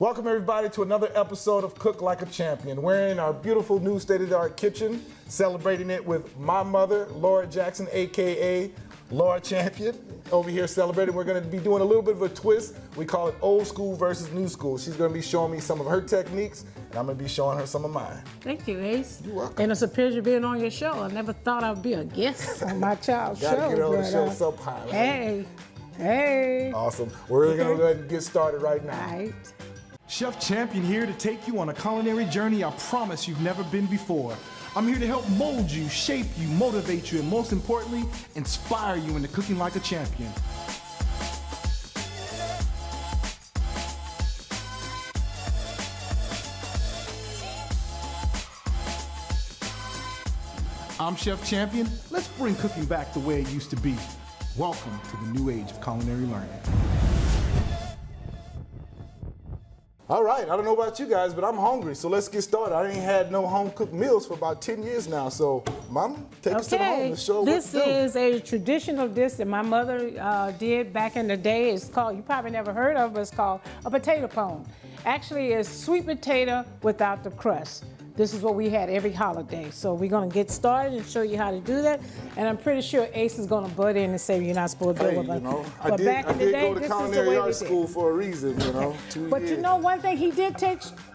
Welcome everybody to another episode of Cook Like a Champion. We're in our beautiful new state-of-the-art kitchen, celebrating it with my mother, Laura Jackson, AKA Laura Champion, over here celebrating. We're gonna be doing a little bit of a twist. We call it old school versus new school. She's gonna be showing me some of her techniques, and I'm gonna be showing her some of mine. Thank you, Ace. You're welcome. And it's a pleasure being on your show. I never thought I'd be a guest on my child's show. Gotta get on the but, show sometime. Hey. Awesome. We're gonna go ahead and get started right now. All right. Chef Champion here to take you on a culinary journey I promise you've never been before. I'm here to help mold you, shape you, motivate you, and most importantly, inspire you into cooking like a champion. I'm Chef Champion. Let's bring cooking back the way it used to be. Welcome to the new age of culinary learning. All right, I don't know about you guys, but I'm hungry, so let's get started. I ain't had no home-cooked meals for about 10 years now, so Mama, take us to the home and show This what to do. is a traditional dish that my mother did back in the day. It's called, you probably never heard of it, but it's called a potato pone. Actually, it's sweet potato without the crust. This is what we had every holiday. So we're gonna get started and show you how to do that. And I'm pretty sure Ace is gonna butt in and say you're not supposed to do Hey, it. you know, but I did back in the day, go to this is the culinary way we arts did. school for a reason, you know. But you know one thing he did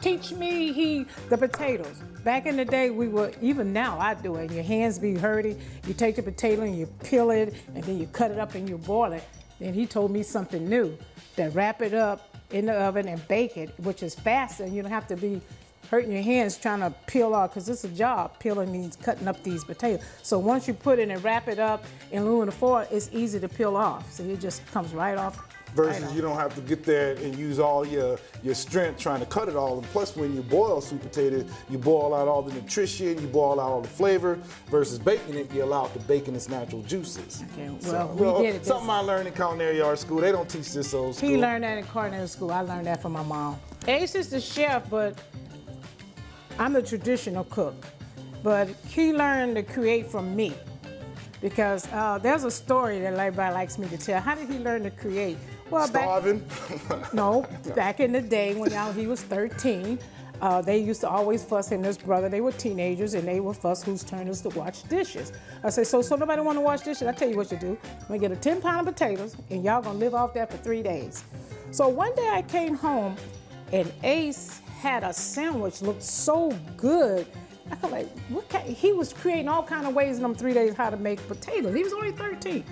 teach me the potatoes. Back in the day we were, even now I do it, your hands be hurting, you take the potato and you peel it and then you cut it up and you boil it. Then he told me something new, that wrap it up in the oven and bake it, which is faster and you don't have to be hurting your hands trying to peel off, because it's a job peeling these, cutting up these potatoes. So once you put it and wrap it up in aluminum foil, it's easy to peel off. So it just comes right off. Versus you don't have to get there and use all your strength trying to cut it all. And plus when you boil sweet potato, you boil out all the nutrition, you boil out all the flavor. Versus baking it, you allow it to bake in its natural juices. Okay, So, well, we did it. Something I learned in culinary arts school. They don't teach this old school. He learned that in culinary school. I learned that from my mom. Ace is the chef, but I'm the traditional cook. But he learned to create from me, because there's a story that everybody likes me to tell. How did he learn to create? Well, Starving? back in the day when he was 13, they used to always fuss him and his brother. They were teenagers and they would fuss whose turn is to wash dishes. I said, so nobody want to wash dishes? I tell you what you do. I'm gonna get a 10-pound of potatoes and y'all gonna live off that for 3 days. So one day I came home and Ace had a sandwich, looked so good. I felt like, he was creating all kind of ways in them 3 days how to make potatoes. He was only 13.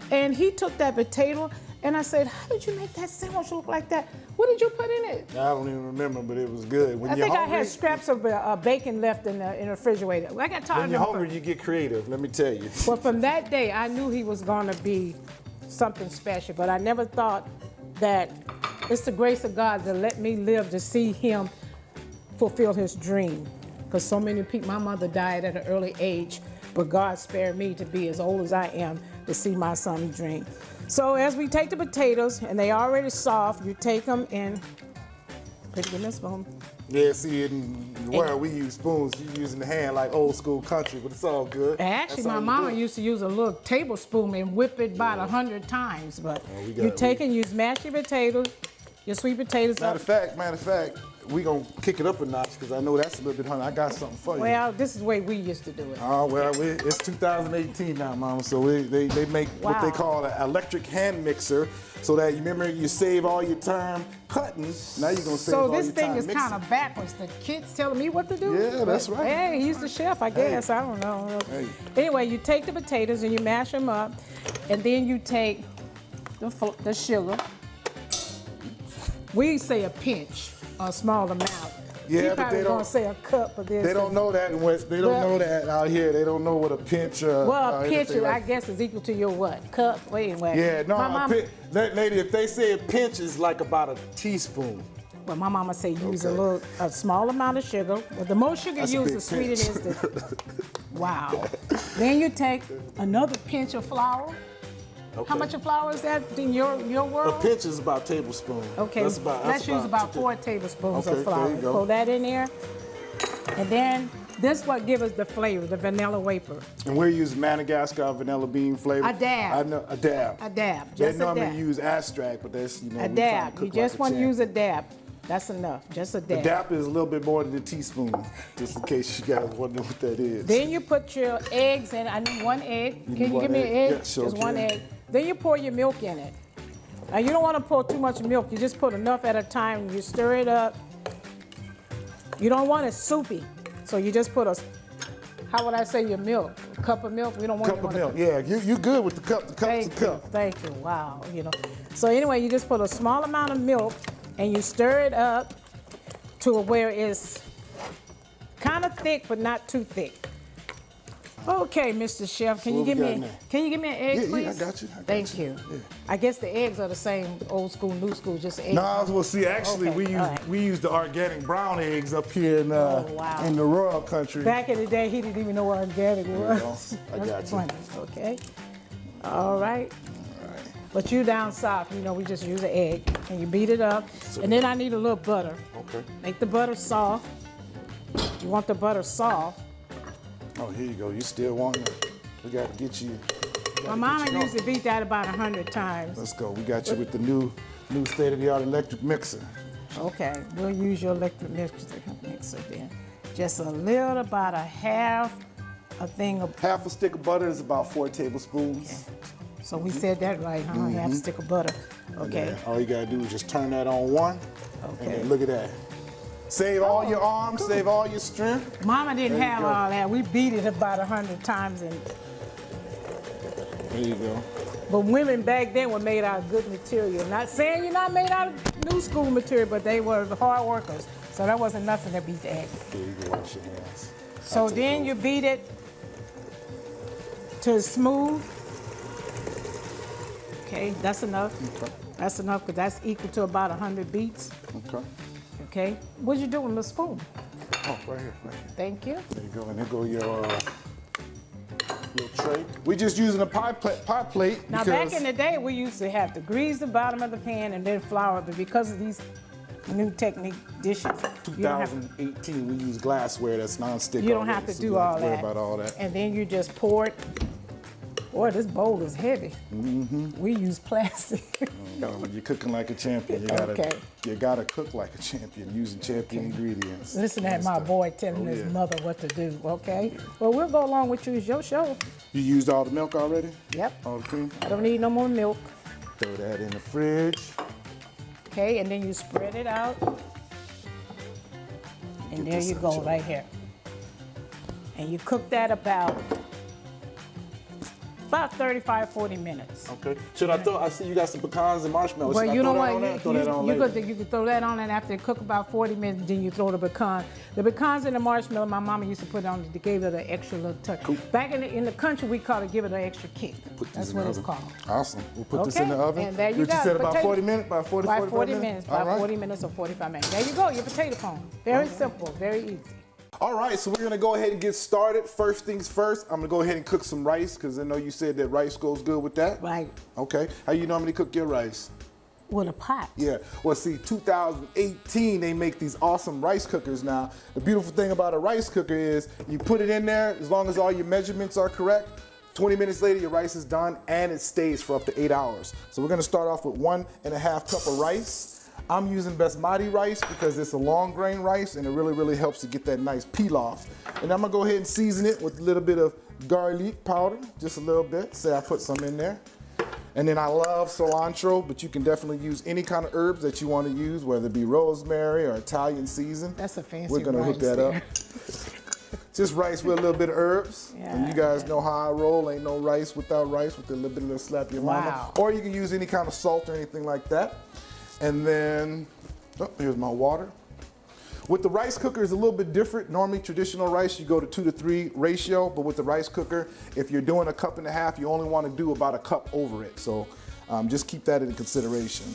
And he took that potato and I said, how did you make that sandwich look like that? What did you put in it? I don't even remember, but it was good. When I you're think hungry, I had scraps of bacon left in the refrigerator. I got tired when of you're them. hungry, you get creative, let me tell you. Well, from that day, I knew he was gonna be something special, but I never thought that it's the grace of God to let me live to see him fulfill his dream. Because so many people, my mother died at an early age, but God spared me to be as old as I am to see my son's dream. So as we take the potatoes, and they already soft, you take them and put it in a spoon. Yeah, see, where we use spoons, you using the hand like old school country, but it's all good. Actually, That's my how you mama do it. used to use a little tablespoon and whip it about 100 times. But you take and you smash your potatoes, your sweet potatoes Matter up. of fact, we gonna kick it up a notch because I know that's a little bit hungry. I got something for you. Well, this is the way we used to do it. Oh, well, it's 2018 now, Mama, so they make what they Wow. call an electric hand mixer, so that you remember you save all your time cutting, now you're gonna save all So your this time thing is mixing. kind of backwards. The kid's telling me what to do. Yeah, that's But, right. Hey, he's the chef, I guess. I don't know. Hey. Anyway, you take the potatoes and you mash them up, and then you take the sugar. We say a pinch, a small amount. Yeah, He but probably they gonna don't- say a cup of this. They don't know that in West. They don't Well- know that out here. They don't know what a pinch. Well, a pinch, anything I like- guess, is equal to your what? Cup? Wait. Yeah, no, My a mama, lady, if they say a pinch is like about a teaspoon. well, my mama say use Okay. a small amount of sugar. Well, the more sugar That's a you use, big the sweeter it pinch. is. Wow. Then you take another pinch of flour. How much of flour is that in your A world? pinch is about a tablespoon. Okay, let's use about 4 tablespoons of flour. There you go. Pour that in there. And then this what gives us the flavor, the vanilla vapor. And we're using Madagascar vanilla bean flavor. A dab. I know, a dab. A dab, They just a normally dab. use abstract, but that's, A we trying dab. to You cook just like want to champ. use a dab. That's enough. Just a The dab. dap is a little bit more than a teaspoon, just in case you guys wonder what that is. Then you put your eggs in. I need 1 egg. You Can need you give one me an egg? egg? Yeah, sure Just 1 can. egg. Then you pour your milk in it. Now you don't want to pour too much milk. You just put enough at a time. You stir it up. You don't want it soupy, so you just put how would I say your milk? A cup of milk. We don't want Cup of milk. Yeah, you good with the cup. The cup's a cup. Thank you. Wow. So anyway, you just put a small amount of milk and you stir it up to where it's kind of thick but not too thick. Okay, Mr. Chef, can you give me an egg, please? Yeah, I got you. Thank you. Yeah. I guess the eggs are the same, old school, new school, just eggs. No, well, see, actually, Okay, we use the organic brown eggs up here in wow. in the rural country. Back in the day, he didn't even know what organic was. I got That's you. funny. Okay. All right. But you down south, we just use an egg and you beat it up. And then I need a little butter. Okay. Make the butter soft. You want the butter soft. Oh, here you go. You still want it? We got to get you. My mama used to beat that about 100 times. Let's go. We got you with the new state-of-the-art electric mixer. Okay, we'll use your electric mixer then. Just a little, about half a stick of butter is about 4 tablespoons. Okay. So we said that right, huh? Half a stick of butter. Okay. All you gotta do is just turn that on 1. Okay. And then look at that. Save all your arms, save all your strength. Mama didn't There you have go. all that. We beat it about 100 times. There you go. But women back then were made out of good material. Not saying you're not made out of new school material, but they were the hard workers. So that wasn't nothing to beat the egg. There you go. Wash your hands. So then you beat it to smooth. Okay, that's enough. Okay. That's enough because that's equal to about 100 beats. Okay. Okay. What you do with the spoon? Oh, right here, right here. Thank you. There you go. And there go your little tray. We're just using a pie plate. Now, because back in the day, we used to have to grease the bottom of the pan and then flour, but because of these new technique dishes, you don't have to, 2018, we use glassware that's nonstick. you don't have already, to so do you don't have all to worry that. about all that. And then you just pour it. Boy, this bowl is heavy. We use plastic. When you're cooking like a champion, Okay. you gotta cook like a champion using champion ingredients. Listen to my boy telling his yeah. mother what to do, okay? Well, we'll go along with you. It's your show. You used all the milk already? Yep. All the cream? I don't need no more milk. Throw that in the fridge. Okay, and then you spread it out. And Get there this you out, go, Joe. right here. And you cook that about 35, 40 minutes. Okay. Should I throw? I see you got some pecans and marshmallows. Well, Should you I know throw that what? on that? Throw that on You later. could throw that on, and after it cook about 40 minutes, then you throw the pecan. The pecans and the marshmallow, my mama used to put on. They gave it an extra little touch. Cool. Back in the country, we call it give it an extra kick. Put these That's in what the it's oven. called. Awesome. We'll put this Okay, in the oven. and there you What go. you said about Potato- 40 minutes? About 40, By 45 40 minutes? minutes, All by right. 40 minutes or 45 minutes. There you go, your potato pone. Very simple, very easy. All right, so we're gonna go ahead and get started. First things first, I'm gonna go ahead and cook some rice because I know you said that rice goes good with that. Right. Okay. How you normally cook your rice? With a pot. Yeah. Well, see, 2018, they make these awesome rice cookers now. The beautiful thing about a rice cooker is you put it in there, as long as all your measurements are correct, 20 minutes later, your rice is done and it stays for up to 8 hours. So we're gonna start off with 1.5 cup of rice. I'm using basmati rice because it's a long grain rice and it really, really helps to get that nice peel off. And I'm gonna go ahead and season it with a little bit of garlic powder, just a little bit. Say I put some in there. And then I love cilantro, but you can definitely use any kind of herbs that you want to use, whether it be rosemary or Italian season. That's a fancy We're gonna hook rice that there. up. Just rice with a little bit of herbs. And you guys know how I roll. Ain't no rice without rice with a little bit of slap your mama. Wow. Or you can use any kind of salt or anything like that. And then, oh, here's my water. With the rice cooker, it's a little bit different. Normally, traditional rice, you go to 2 to 3 ratio, but with the rice cooker, if you're doing 1.5 cups, you only want to do about 1 cup over it. So just keep that in consideration.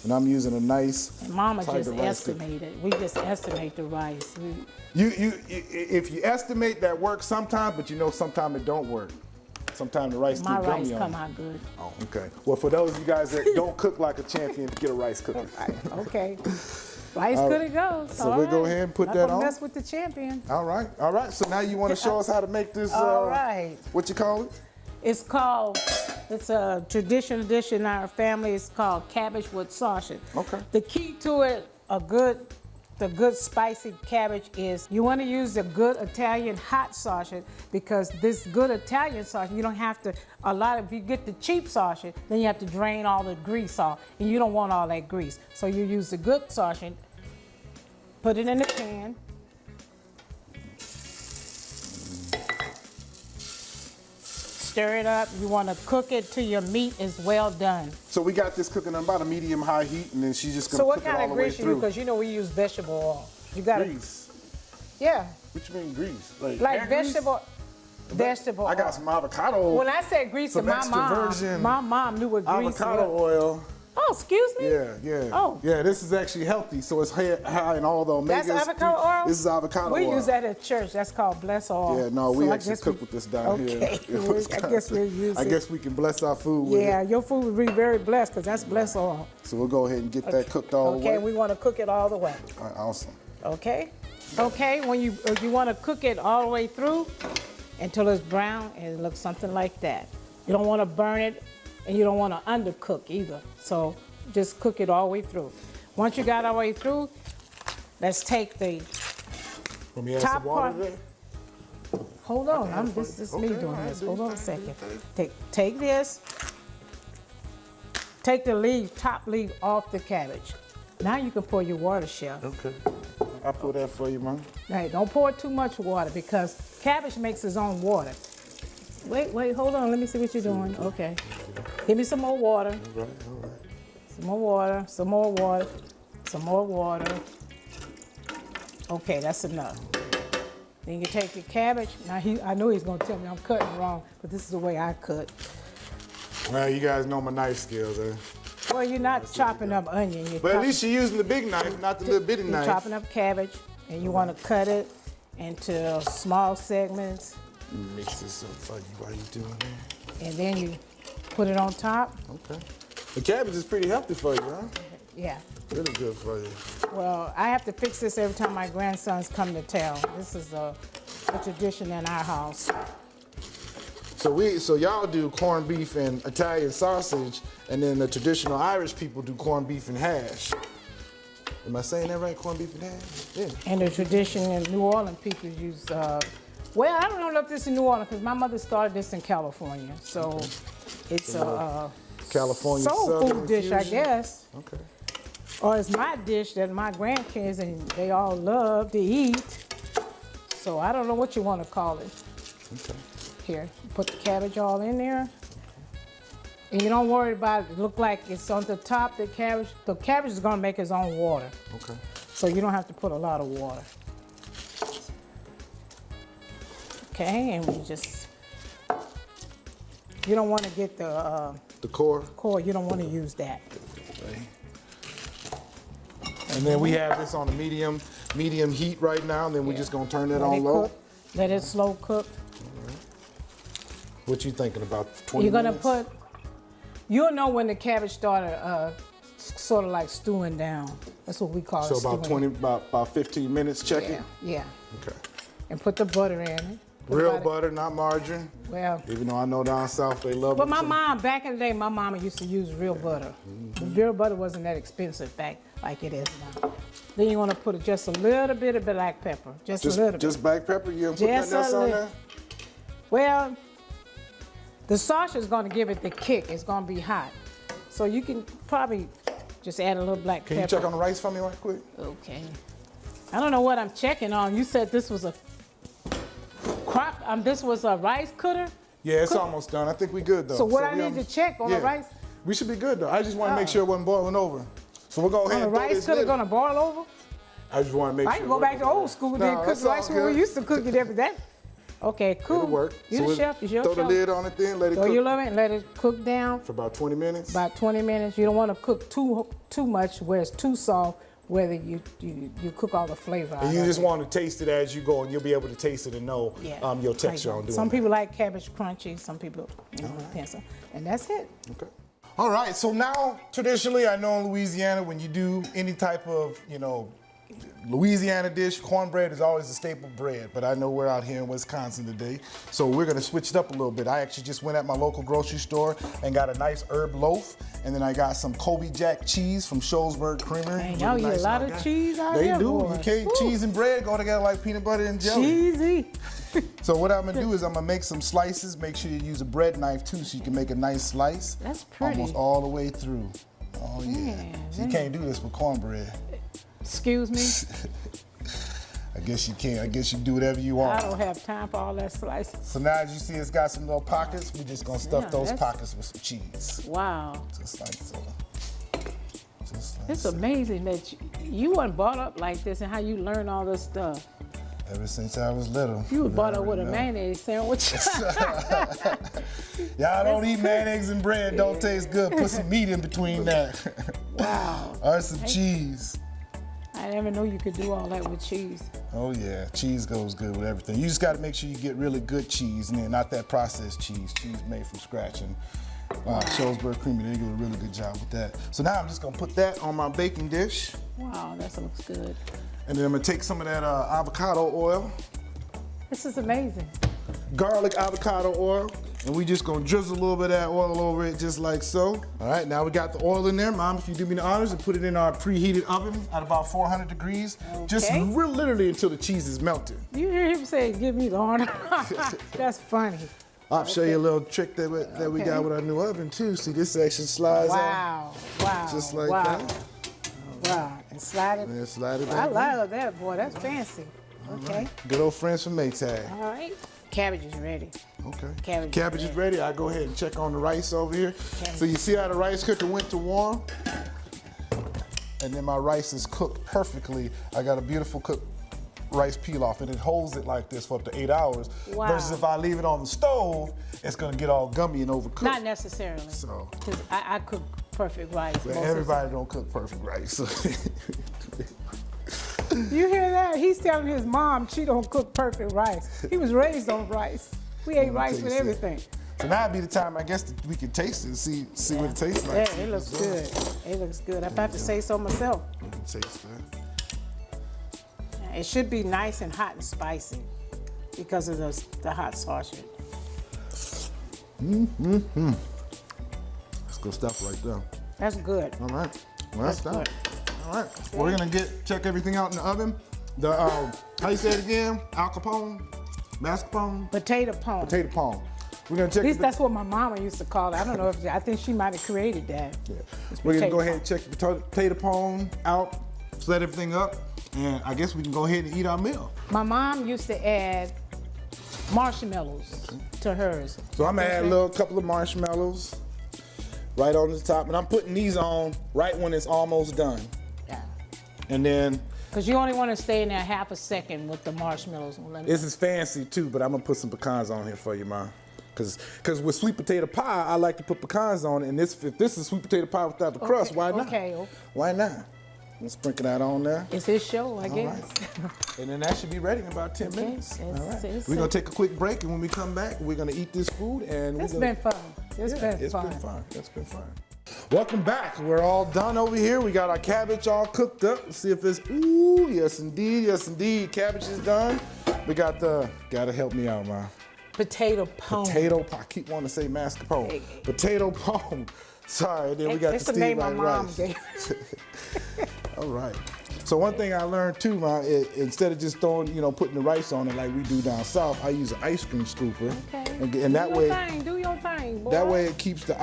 And I'm using a nice And Mama type just of rice cooker. estimated. We just estimate the rice. If you estimate, that works sometimes, but you know sometimes it don't work. Sometimes the rice My get rice gummy come on out good. Oh, okay. Well, for those of you guys that don't cook like a champion, get a rice cooker. Okay. Rice good it goes. So we'll go ahead and put Not that gonna on. mess with the champion. All right, all right. So now you want to show us how to make this, All right. what you call it? It's a traditional dish in our family. It's called cabbage with sausage. Okay. The key to it, the good spicy cabbage is you want to use the good Italian hot sausage, because this good Italian sausage, you don't have to, if you get the cheap sausage, then you have to drain all the grease off, and you don't want all that grease. So you use the good sausage, put it in the pan. Stir it up. You want to cook it till your meat is well done. So we got this cooking on about a medium-high heat, and then she's just So gonna what cook it kind all of the way grease you use? through. Because you know we use vegetable oil. You got to, Grease? yeah, What you mean grease? Like like hair grease? vegetable I got oil. some avocado. When I said grease to some my extra virgin mom knew what grease avocado was. oil. Oh, excuse me? Yeah. Oh. Yeah, this is actually healthy, so it's high in all the omegas. That's avocado oil? This is avocado We oil. use that at church. That's called bless oil. Yeah, no, we So I actually guess cook with this down here. Okay, I guess we'll use I it. guess we can bless our food with Yeah, it. your food will be very blessed because that's bless oil. So we'll go ahead and get that cooked all the Okay, way. we want to cook it all the way. All right, awesome. Okay? Okay, when you want to cook it all the way through until it's brown and it looks something like that. You don't want to burn it and you don't want to undercook either. So just cook it all the way through. Once you got all the way through, let's take the Let me add top some water part. there. Hold on, this is me Okay, doing all right, this. do Hold your on a thing, second. Take this. Take the top leaf off the cabbage. Now you can pour your water, Chef. Okay. I'll pour that for you, man. Right, don't pour too much water because cabbage makes its own water. Wait, hold on. Let me see what you're doing. Okay. Give me some more water. All right. Some more water, some more water, some more water. Okay, that's enough. Then you take your cabbage. Now, I know he's going to tell me I'm cutting wrong, but this is the way I cut. Well, you guys know my knife skills, eh? Well, you're not chopping up onion. But at least you're using the big knife, not the little bitty You're knife. chopping up cabbage, and you want to cut it into small segments, Mix this up for you while you're doing that. and then you put it on top. Okay. The cabbage is pretty healthy for you, huh? Yeah. Really good for you. Well, I have to fix this every time my grandsons come to town. This is a tradition in our house. So y'all do corned beef and Italian sausage, and then the traditional Irish people do corned beef and hash. Am I saying that right? Corned beef and hash? Yeah. And the tradition in New Orleans, people use, well, I don't know if this is New Orleans, because my mother started this in California. So it's a California soul Southern food dish, I infusion? guess. Okay. Or it's my dish that my grandkids and they all love to eat. So I don't know what you want to call it. Okay. Here, put the cabbage all in there. And you don't worry about it. Look like it's on the top, the cabbage. The cabbage is gonna make its own water. Okay. So you don't have to put a lot of water. Okay, and we just, you don't want to get the core. core, you don't want to use that. Okay. And then we have this on a medium heat right now, and then we're just gonna turn that Let on it low. cook. Let it slow cook. What you thinking about 20 You're gonna minutes? you'll know when the cabbage started sort of like stewing down. That's what we call So it. about stewing. about 15 minutes, check it. Yeah. Okay. And put the butter in it. Put Real about it- butter, not margarine. Well, Even though I know down south they love but it. my mom, back in the day, my mama used to use real butter. Real butter wasn't that expensive back like it is now. Then you want to put just a little bit of black pepper. Just a little bit. Just black pepper. You gonna put Just nothing else a on little. there? Well, the sauce is going to give it the kick. It's going to be hot. So you can probably just add a little black Can pepper. you check on the rice for me right quick? Okay. I don't know what I'm checking on. You said this was a this was a rice cutter? Yeah, it's almost done. I think we good though. So what I we need to check on the rice? We should be good though. I just want to make Oh. sure it wasn't boiling over. So we'll go ahead The and throw rice this cutter lid. going to boil over? I just want to make I sure. can it go back to wasn't old school boiling. then, No, cook that's rice all when we good. used to cook it every day. Okay, cool. It'll work. You So the we'll chef, it's your Throw the show. lid on it then, let it Throw cook your lid and let it cook down for about 20 minutes. about 20 minutes. You don't want to cook too much where it's too soft, whether you cook all the flavor out And you of just it. want to taste it as you go, and you'll be able to taste it and know Yeah. your texture on doing Some that. people like cabbage crunchy, some people, depends on. And that's it. Okay. All right. So now, traditionally, I know in Louisiana, when you do any type of, Louisiana dish, cornbread is always a staple bread, but I know we're out here in Wisconsin today, so we're gonna switch it up a little bit. I actually just went at my local grocery store and got a nice herb loaf, and then I got some Colby Jack cheese from Sholesburg Creamery. Man, y'all eat a lot of cheese out They there, do. boy. You can't. Woo. Cheese and bread go together like peanut butter and jelly. Cheesy. So what I'm gonna do is I'm gonna make some slices. Make sure you use a bread knife too, so you can make a nice slice. That's pretty. Almost all the way through. Oh yeah. Man, So you can't do this with cornbread. Excuse me? I guess you can. I guess you can do whatever you want. I don't have time for all that slicing. So now as you see it's got some little pockets, we're just gonna stuff Yeah, those that's- pockets with some cheese. Wow. Just like so. Just like It's so. amazing that you weren't brought up like this and how you learn all this stuff. Ever since I was little. You were brought up with a know. mayonnaise sandwich. Y'all don't eat mayonnaise and bread, don't taste good. Put some meat in between that. Wow. Or some cheese. I never knew you could do all that with cheese. Oh yeah, cheese goes good with everything. You just got to make sure you get really good cheese, and then not that processed cheese. Cheese made from scratch, and Sholesburg Creamery, they do a really good job with that. So now I'm just gonna put that on my baking dish, Wow, that looks good. and then I'm gonna take some of that avocado oil, This is amazing. garlic avocado oil, and we just gonna drizzle a little bit of that oil over it, just like so. All right, now we got the oil in there. Mom, if you do me the honors and put it in our preheated oven at about 400 degrees, just Okay. literally until the cheese is melted. You hear him say, give me the honor. That's funny. I'll show you a little trick that we got with our new oven too. See, this section slides out. Wow, wow, Just like wow. that. Wow, and slide it. And then slide it I back. love that, boy. That's fancy. Okay, Good old friends from Maytag. all right. Cabbage is ready. Okay. Cabbage is is ready. I go ahead and check on the rice over here. So you see how the rice cooker went to warm? And then my rice is cooked perfectly. I got a beautiful cooked rice peel off, and it holds it like this for up to 8 hours. Wow. Versus if I leave it on the stove, it's gonna get all gummy and overcooked. Not necessarily. So. Because I cook perfect rice. But most of the everybody don't cook perfect rice. You hear that? He's telling his mom she don't cook perfect rice. He was raised on rice. We ate rice with taste it. everything. So now would be the time, I guess, that we can taste it and see what it tastes like. Yeah, it looks good. It looks good. If I have to say so myself. We can taste that. It should be nice and hot and spicy because of the hot sausage. That's good stuff right there. That's good. All right. Well, that's done. good. All right. We're gonna check everything out in the oven. The how you say it again? Al Capone, mascarpone, Potato pone. potato pone. We're gonna check. At least that's what my mama used to call it. I don't know if I think she might have created that. Yeah. It's We're gonna potato go ahead and check the potato pone out, set everything up, and I guess we can go ahead and eat our meal. My mom used to add marshmallows to hers. So I'm gonna add a couple of marshmallows right on the top, and I'm putting these on right when it's almost done. Yeah. And then Because you only want to stay in there half a second with the marshmallows. this is fancy too, but I'm gonna put some pecans on here for you, Ma. Cause with sweet potato pie, I like to put pecans on it. And if this is sweet potato pie without the crust, why not? Okay. Why not? Let's sprinkle that on there. It's his show, I All guess. right. And then that should be ready in about 10 minutes. It's- All right. it's- We're gonna take a quick break, and when we come back, we're gonna eat this food. And It's we're been gonna, fun. It's Yeah, been fun. It's been fun. Welcome back. We're all done over here. We got our cabbage all cooked up. Let's see if it's, ooh, yes indeed. Cabbage is done. We got gotta help me out, Ma. Potato pone. Potato pie. I keep wanting to say mascarpone. Potato pone. Sorry, then we got It's the the name my steamed mom rice. gave. All right. So one thing I learned too, Ma, instead of just throwing, putting the rice on it like we do down south, I use an ice cream scooper, Okay. and that way, Do your thing, boy. that way it keeps the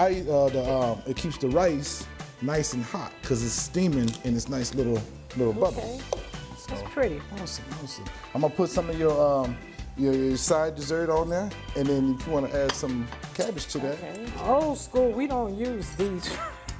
it keeps the rice nice and hot because it's steaming in this nice little bubble. Okay. That's pretty. Awesome. I'm gonna put some of your side dessert on there, and then if you want to add some cabbage to that. Okay. Old school, we don't use these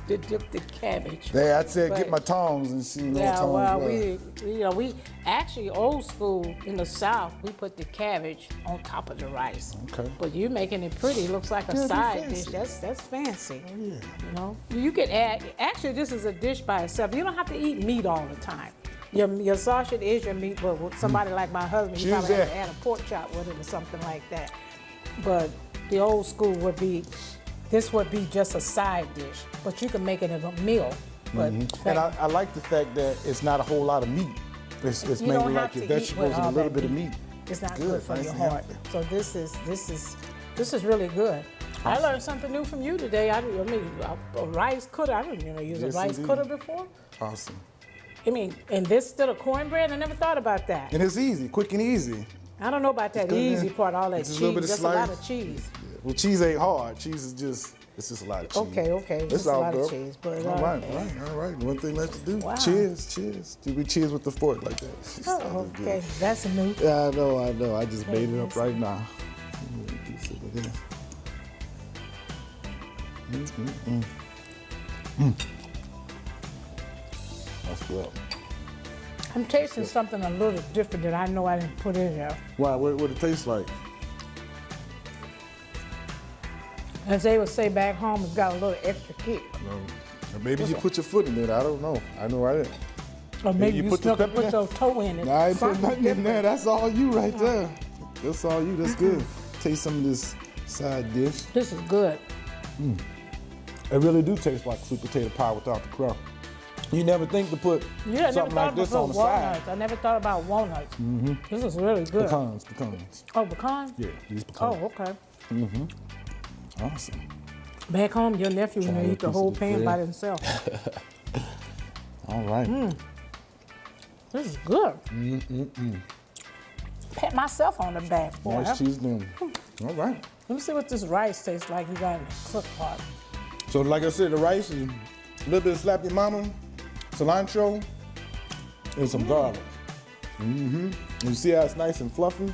to dip the cabbage. There, I said get But- my tongs and see what Yeah, tongs well, were. we actually old school in the South. We put the cabbage on top of the rice. Okay. But you're making it pretty. It looks like a Yeah, it's side fancy. dish. That's fancy. Oh, yeah. You know, you could add. Actually, this is a dish by itself. You don't have to eat meat all the time. Your sausage is your meat, but with somebody like my husband, you Choose probably have that. to add a pork chop with it or something like that. But the old school would be. This would be just a side dish, but you can make it as a meal. But And I like the fact that it's not a whole lot of meat. It's You mainly don't like have your to eat vegetables with and a all little that bit of meat. It's not Good, good for nice your and heart. healthy. So this is really good. I learned something new from you today. I mean, a rice cutter. I didn't even use Yes, a rice indeed. cutter before. Awesome. I mean, and this instead of cornbread, I never thought about that. And it's easy, quick and easy. I don't know about that good, easy man. part, all that Just a little bit cheese. of That's a lot slice. of cheese. Well, cheese ain't hard. Cheese is just, it's just a lot of cheese. Okay, It's just a all lot of good. cheese, but, all right. One thing left to do. Wow. Cheers. Do we cheers with the fork like that? Oh, okay, that's new. Yeah, I know. I just made it up right now. That's good. I'm tasting something a little different that I know I didn't put in there. Why? What it tastes like? As they would say back home, it's got a little extra kick. Or maybe you put your foot in it. I don't know. I know I didn't. Or maybe you you put the stuck and pepper put your toe in it. Nah, I ain't put Something nothing in there. different. That's all you right there. That's all you. That's good. Taste some of this side dish. This is good. It really do taste like sweet potato pie without the crust. You never think to put Yeah, I never something thought like this about on the side. walnuts. I never thought about walnuts. This is really good. Pecans. Oh, pecan? Yeah, these pecans. Oh, okay. Awesome. Back home, your nephew Try would a eat the piece whole of the pan bread. by himself. All right. This is good. Pat myself on the back. Boy. Nice cheese then. All right. Let me see what this rice tastes like you got in the cook pot. So like I said, the rice is a little bit of slap your mama, cilantro, and some garlic. You see how it's nice and fluffy?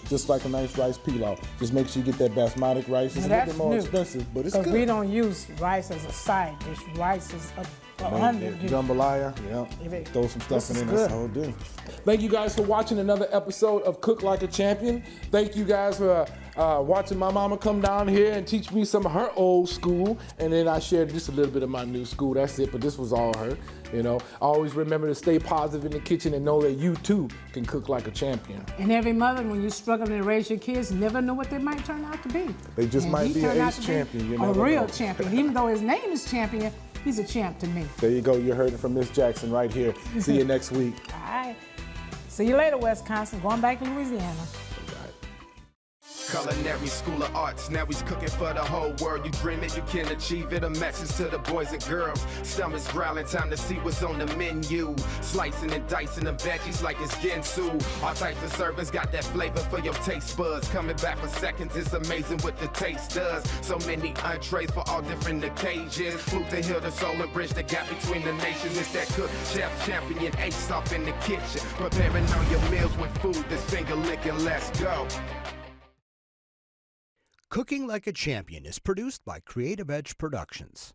Just like a nice rice pilaf. Just make sure you get that basmati rice. It's a little That's bit more new. expensive, but it's Because good. we don't use rice as a side dish. Rice is a under dish. Jambalaya, yeah. If it- Throw some stuff this in is there, that's good. the whole deal. Thank you guys for watching another episode of Cook Like a Champion. Thank you guys for watching my mama come down here and teach me some of her old school. And then I shared just a little bit of my new school. That's it, but this was all her. You know, always remember to stay positive in the kitchen and know that you too can cook like a champion. And every mother, when you're struggling to raise your kids, never know what they might turn out to be. They just And might he be an turned out ace to be champion. You a never real know. champion. Even though his name is Champion, he's a champ to me. There you go. You heard it from Miss Jackson right here. See you next week. All right. See you later, Wisconsin. Going back to Louisiana. Culinary School of Arts, now he's cooking for the whole world. You dream it, you can achieve it. A message to the boys and girls. Stomachs growling, time to see what's on the menu. Slicing and dicing the veggies like it's Ginsu. All types of servings got that flavor for your taste buds. Coming back for seconds, it's amazing what the taste does. So many entrees for all different occasions. Food to heal the soul and bridge the gap between the nations. It's that cook, chef, champion, ace off in the kitchen. Preparing all your meals with food that's finger licking. Let's go. Cooking Like a Champion is produced by Creative Edge Productions.